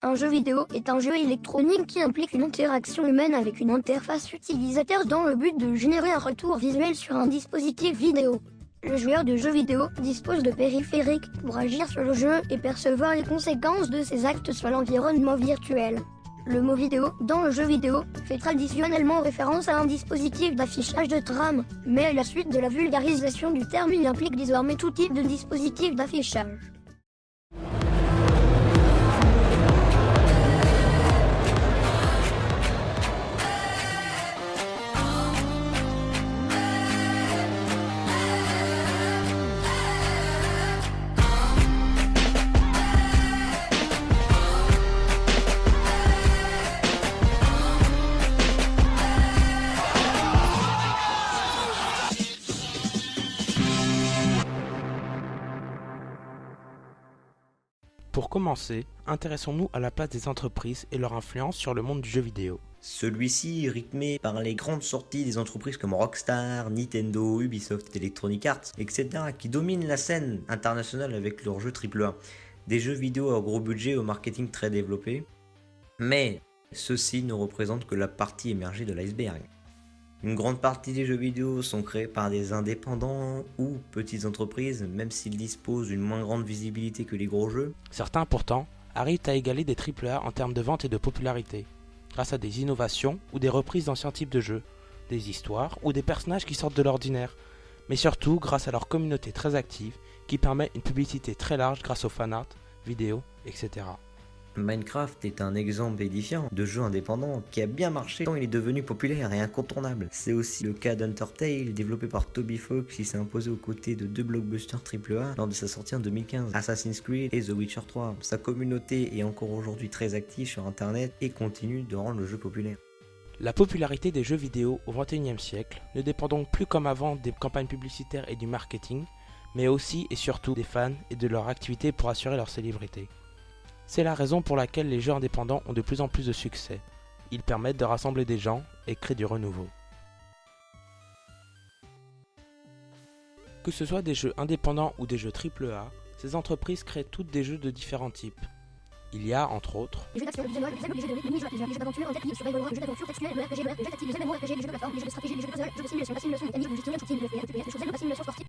Un jeu vidéo est un jeu électronique qui implique une interaction humaine avec une interface utilisateur dans le but de générer un retour visuel sur un dispositif vidéo. Le joueur de jeux vidéo dispose de périphériques pour agir sur le jeu et percevoir les conséquences de ses actes sur l'environnement virtuel. Le mot vidéo dans le jeu vidéo fait traditionnellement référence à un dispositif d'affichage de trame, mais à la suite de la vulgarisation du terme, il implique désormais tout type de dispositif d'affichage. Pour commencer, intéressons-nous à la place des entreprises et leur influence sur le monde du jeu vidéo. Celui-ci est rythmé par les grandes sorties des entreprises comme Rockstar, Nintendo, Ubisoft, Electronic Arts, etc. qui dominent la scène internationale avec leurs jeux AAA. Des jeux vidéo à gros budget au marketing très développé. Mais ceux-ci ne représentent que la partie émergée de l'iceberg. Une grande partie des jeux vidéo sont créés par des indépendants ou petites entreprises, même s'ils disposent d'une moins grande visibilité que les gros jeux. Certains pourtant arrivent à égaler des AAA en termes de vente et de popularité, grâce à des innovations ou des reprises d'anciens types de jeux, des histoires ou des personnages qui sortent de l'ordinaire, mais surtout grâce à leur communauté très active qui permet une publicité très large grâce aux fanarts, vidéos, etc. Minecraft est un exemple édifiant de jeu indépendant qui a bien marché tant il est devenu populaire et incontournable. C'est aussi le cas d'Undertale, développé par Toby Fox, qui s'est imposé aux côtés de deux blockbusters AAA lors de sa sortie en 2015, Assassin's Creed et The Witcher 3. Sa communauté est encore aujourd'hui très active sur internet et continue de rendre le jeu populaire. La popularité des jeux vidéo au XXIe siècle ne dépend donc plus comme avant des campagnes publicitaires et du marketing, mais aussi et surtout des fans et de leur activité pour assurer leur célébrité. C'est la raison pour laquelle les jeux indépendants ont de plus en plus de succès. Ils permettent de rassembler des gens et créer du renouveau. Que ce soit des jeux indépendants ou des jeux AAA, ces entreprises créent toutes des jeux de différents types. Il y a, entre autres, Les jeux d'action, les jeux de mode, les jeux de mini, les jeux d'aventure, en tête, les survival, les jeux d'aventure textuelle, le RPG, le jeu tactile, les jeux MMORPG, les jeux de plateforme, les jeux de stratégie, les jeux de puzzle, les jeux de simulation, la simulation mécanique, le gestionnaire, shooting, le FPS, les choses, la simulation sportive.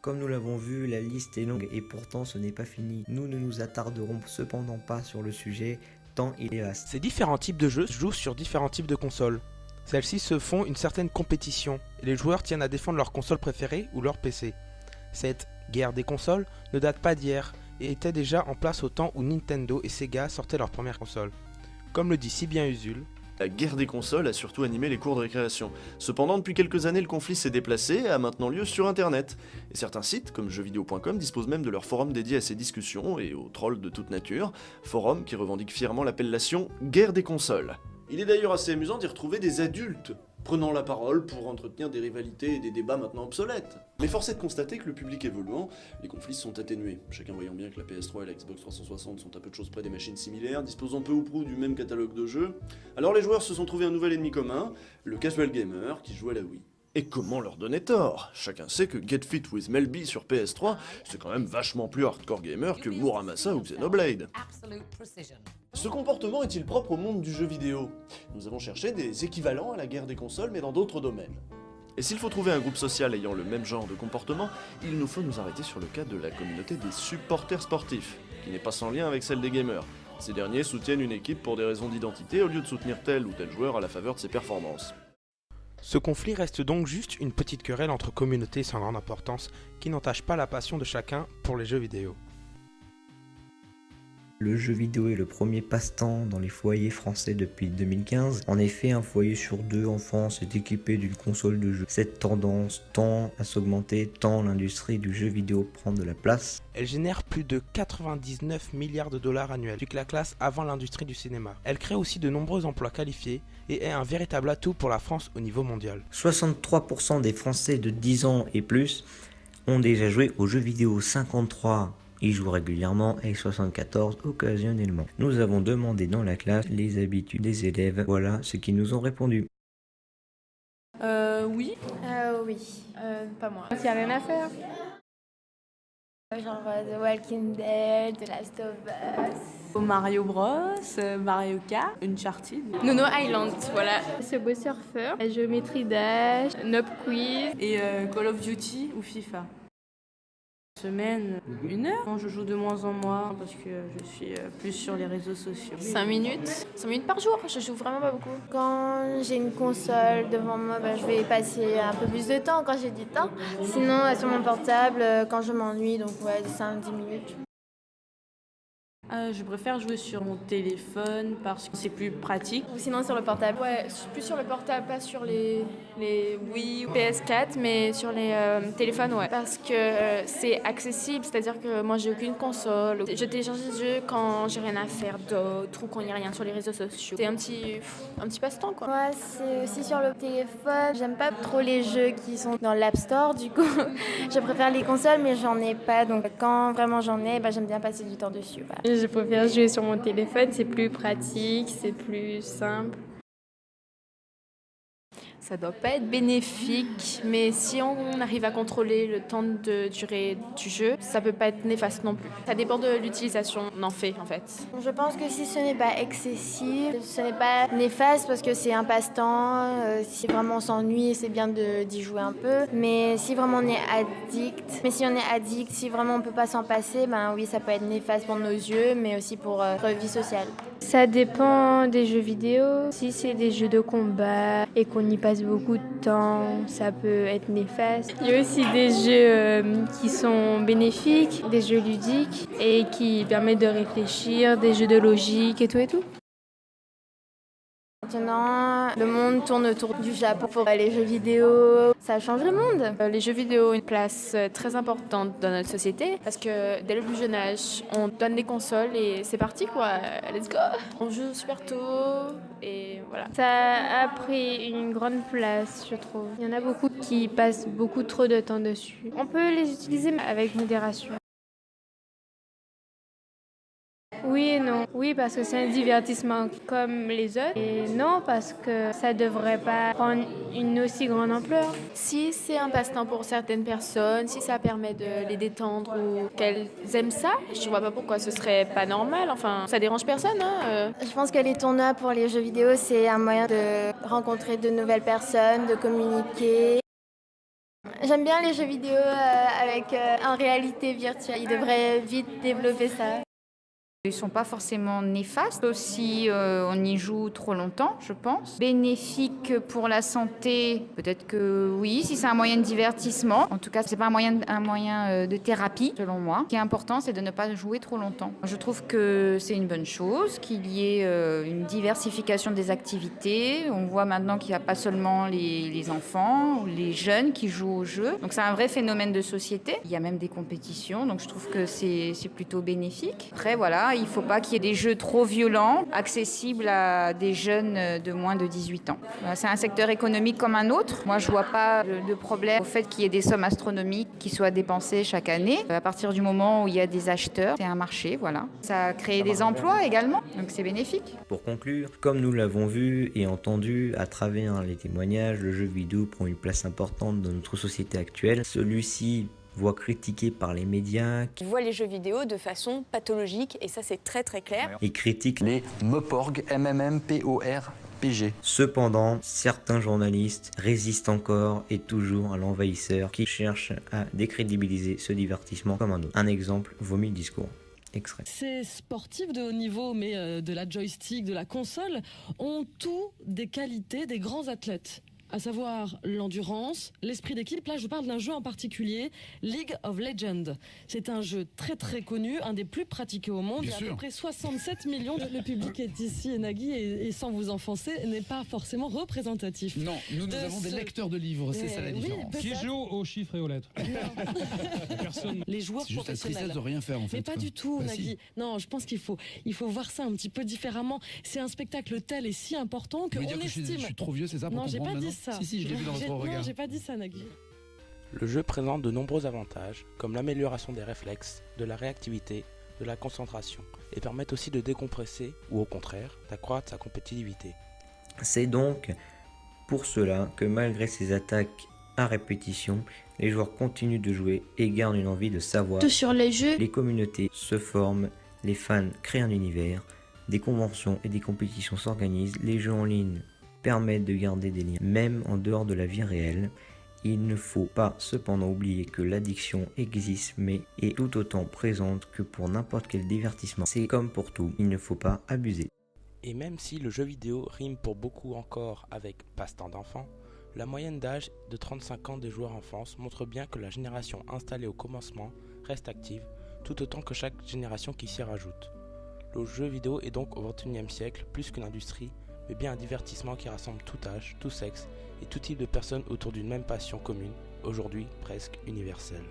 Comme nous l'avons vu, la liste est longue et pourtant ce n'est pas fini. Nous ne nous attarderons cependant pas sur le sujet, tant il est vaste. ces différents types de jeux jouent sur différents types de consoles. Celles-ci se font une certaine compétition et les joueurs tiennent à défendre leur console préférée ou leur PC. Cette guerre des consoles ne date pas d'hier et était déjà en place au temps où Nintendo et Sega sortaient leurs premières consoles. Comme le dit si bien Usul, La guerre des consoles a surtout animé les cours de récréation. Cependant, depuis quelques années, le conflit s'est déplacé et a maintenant lieu sur internet. Et certains sites, comme jeuxvideo.com, disposent même de leur forum dédié à ces discussions et aux trolls de toute nature, forum qui revendique fièrement l'appellation guerre des consoles. Il est d'ailleurs assez amusant d'y retrouver des adultes prenant la parole pour entretenir des rivalités et des débats maintenant obsolètes. Mais force est de constater que le public évoluant, les conflits sont atténués, chacun voyant bien que la PS3 et la Xbox 360 sont à peu de choses près des machines similaires, disposant peu ou prou du même catalogue de jeux. Alors les joueurs se sont trouvés un nouvel ennemi commun, le casual gamer qui joue à la Wii. Et comment leur donner tort? Chacun sait que Get Fit with Melby sur PS3, c'est quand même vachement plus hardcore gamer que Muramasa ou Xenoblade. Ce comportement est-il propre au monde du jeu vidéo? Nous avons cherché des équivalents à la guerre des consoles, mais dans d'autres domaines. Et s'il faut trouver un groupe social ayant le même genre de comportement, il nous faut nous arrêter sur le cas de la communauté des supporters sportifs, qui n'est pas sans lien avec celle des gamers. Ces derniers soutiennent une équipe pour des raisons d'identité au lieu de soutenir tel ou tel joueur à la faveur de ses performances. ce conflit reste donc juste une petite querelle entre communautés sans grande importance qui n'entache pas la passion de chacun pour les jeux vidéo. Le jeu vidéo est le premier passe-temps dans les foyers français depuis 2015. En effet, un foyer sur deux en France est équipé d'une console de jeu. Cette tendance tend à s'augmenter tant l'industrie du jeu vidéo prend de la place. Elle génère plus de 99 milliards de dollars annuels, qui la classe avant l'industrie du cinéma. Elle crée aussi de nombreux emplois qualifiés et est un véritable atout pour la France au niveau mondial. 63% des Français de 10 ans et plus ont déjà joué aux jeux vidéo. 53 y jouent régulièrement et 74 occasionnellement. Nous avons demandé dans la classe les habitudes des élèves. Voilà ce qu'ils nous ont répondu. Oui. Oui. Pas moi. Il n'y a rien à faire. Genre The Walking Dead, The Last of Us. Mario Bros, Mario Kart, Uncharted. Nono Island, voilà. Subway Surfer, Géométrie Dash, Nob Quiz. Et Call of Duty ou FIFA. Semaine, 1 heure. Quand je joue de moins en moins parce que je suis plus sur les réseaux sociaux. 5 minutes. 5 minutes par jour, je joue vraiment pas beaucoup. Quand j'ai une console devant moi, je vais passer un peu plus de temps quand j'ai du temps. Sinon, sur mon portable, quand je m'ennuie, donc 5-10 minutes. Je préfère jouer sur mon téléphone parce que c'est plus pratique. Ou sinon sur le portable. Ouais, plus sur le portable, pas sur les Wii ou PS4, mais sur les téléphones, ouais. Parce que c'est accessible, c'est-à-dire que moi j'ai aucune console. Je télécharge des jeux quand j'ai rien à faire d'autre ou quand il n'y a rien sur les réseaux sociaux. C'est un petit passe-temps, quoi. Moi, c'est aussi sur le téléphone. J'aime pas trop les jeux qui sont dans l'App Store, du coup. Je préfère les consoles, mais j'en ai pas. Donc quand vraiment j'en ai, j'aime bien passer du temps dessus. Voilà. Je préfère jouer sur mon téléphone, c'est plus pratique, c'est plus simple. Ça doit pas être bénéfique, mais si on arrive à contrôler le temps de durée du jeu, ça peut pas être néfaste non plus. Ça dépend de l'utilisation qu'on en fait en fait. Je pense que si ce n'est pas excessif, ce n'est pas néfaste parce que c'est un passe-temps. Si vraiment on s'ennuie, c'est bien d'y jouer un peu. Mais si vraiment on est addict, si vraiment on peut pas s'en passer, oui, ça peut être néfaste pour nos yeux, mais aussi pour notre vie sociale. Ça dépend des jeux vidéo. Si c'est des jeux de combat et qu'on y passe beaucoup de temps, ça peut être néfaste. Il y a aussi des jeux qui sont bénéfiques, des jeux ludiques et qui permettent de réfléchir, des jeux de logique et tout. Maintenant, le monde tourne autour du Japon pour les jeux vidéo. Ça change le monde. Les jeux vidéo ont une place très importante dans notre société parce que dès le plus jeune âge, on donne des consoles et c'est parti quoi, let's go. On joue super tôt et voilà. Ça a pris une grande place, je trouve. Il y en a beaucoup qui passent beaucoup trop de temps dessus. On peut les utiliser avec modération. Oui et non. Oui, parce que c'est un divertissement comme les autres. Et non, parce que ça devrait pas prendre une aussi grande ampleur. Si c'est un passe-temps pour certaines personnes, si ça permet de les détendre ou qu'elles aiment ça, je vois pas pourquoi ce serait pas normal. Enfin, ça dérange personne. Je pense que les tournois pour les jeux vidéo, c'est un moyen de rencontrer de nouvelles personnes, de communiquer. J'aime bien les jeux vidéo avec en réalité virtuelle. Ils devraient vite développer ça. Ils ne sont pas forcément néfastes, sauf si on y joue trop longtemps, je pense. Bénéfique pour la santé, peut-être que oui, si c'est un moyen de divertissement. En tout cas, c'est pas un moyen de thérapie, selon moi. Ce qui est important, c'est de ne pas jouer trop longtemps. Je trouve que c'est une bonne chose, qu'il y ait une diversification des activités. On voit maintenant qu'il n'y a pas seulement les enfants ou les jeunes qui jouent aux jeux. Donc c'est un vrai phénomène de société. Il y a même des compétitions, donc je trouve que c'est plutôt bénéfique. Après, voilà. Il ne faut pas qu'il y ait des jeux trop violents, accessibles à des jeunes de moins de 18 ans. C'est un secteur économique comme un autre. Moi, je ne vois pas de problème au fait qu'il y ait des sommes astronomiques qui soient dépensées chaque année. À partir du moment où il y a des acheteurs, c'est un marché, voilà. Ça crée des emplois également, donc c'est bénéfique. Pour conclure, comme nous l'avons vu et entendu à travers les témoignages, le jeu vidéo prend une place importante dans notre société actuelle. Celui-ci voix critiquée par les médias. Qui voient les jeux vidéo de façon pathologique, et ça c'est très très clair. Et critique les MMORPG, MMMPORPG. Cependant, certains journalistes résistent encore et toujours à l'envahisseur qui cherche à décrédibiliser ce divertissement comme un autre. Un exemple vaut 1000 discours. Extrait. Ces sportifs de haut niveau, mais de la joystick, de la console, ont tous des qualités des grands athlètes. À savoir l'endurance, l'esprit d'équipe. Là, je parle d'un jeu en particulier, League of Legends. C'est un jeu très très connu, un des plus pratiqués au monde. Il y a à peu près 67 millions. Le public est ici, Nagui, et sans vous enfoncer, n'est pas forcément représentatif. Non, nous avons des lecteurs de livres, c'est ça la différence. Qui joue aux chiffres et aux lettres. Personne. Les joueurs c'est juste la professionnels. tristesse de rien faire en fait. Mais pas du tout, Nagui. Si. Non, je pense qu'il faut voir ça un petit peu différemment. C'est un spectacle tel et si important qu'on estime... Je suis trop vieux, c'est ça pour comprendre maintenant ? Non, j'ai pas dit ça. Si, je l'ai vu dans votre regard. Non, j'ai pas dit ça, Nagui. Le jeu présente de nombreux avantages, comme l'amélioration des réflexes, de la réactivité, de la concentration, et permettent aussi de décompresser, ou au contraire, d'accroître sa compétitivité. C'est donc pour cela que malgré ces attaques à répétition, les joueurs continuent de jouer et gardent une envie de savoir. Sur les jeux, Les communautés se forment, les fans créent un univers, des conventions et des compétitions s'organisent, les jeux en ligne permettent de garder des liens, même en dehors de la vie réelle. Il ne faut pas cependant oublier que l'addiction existe mais est tout autant présente que pour n'importe quel divertissement. C'est comme pour tout, il ne faut pas abuser. Et même si le jeu vidéo rime pour beaucoup encore avec passe-temps d'enfant, la moyenne d'âge de 35 ans des joueurs en France montre bien que la génération installée au commencement reste active, tout autant que chaque génération qui s'y rajoute. Le jeu vidéo est donc au XXIe siècle plus qu'une industrie, mais bien un divertissement qui rassemble tout âge, tout sexe et tout type de personnes autour d'une même passion commune, aujourd'hui presque universelle.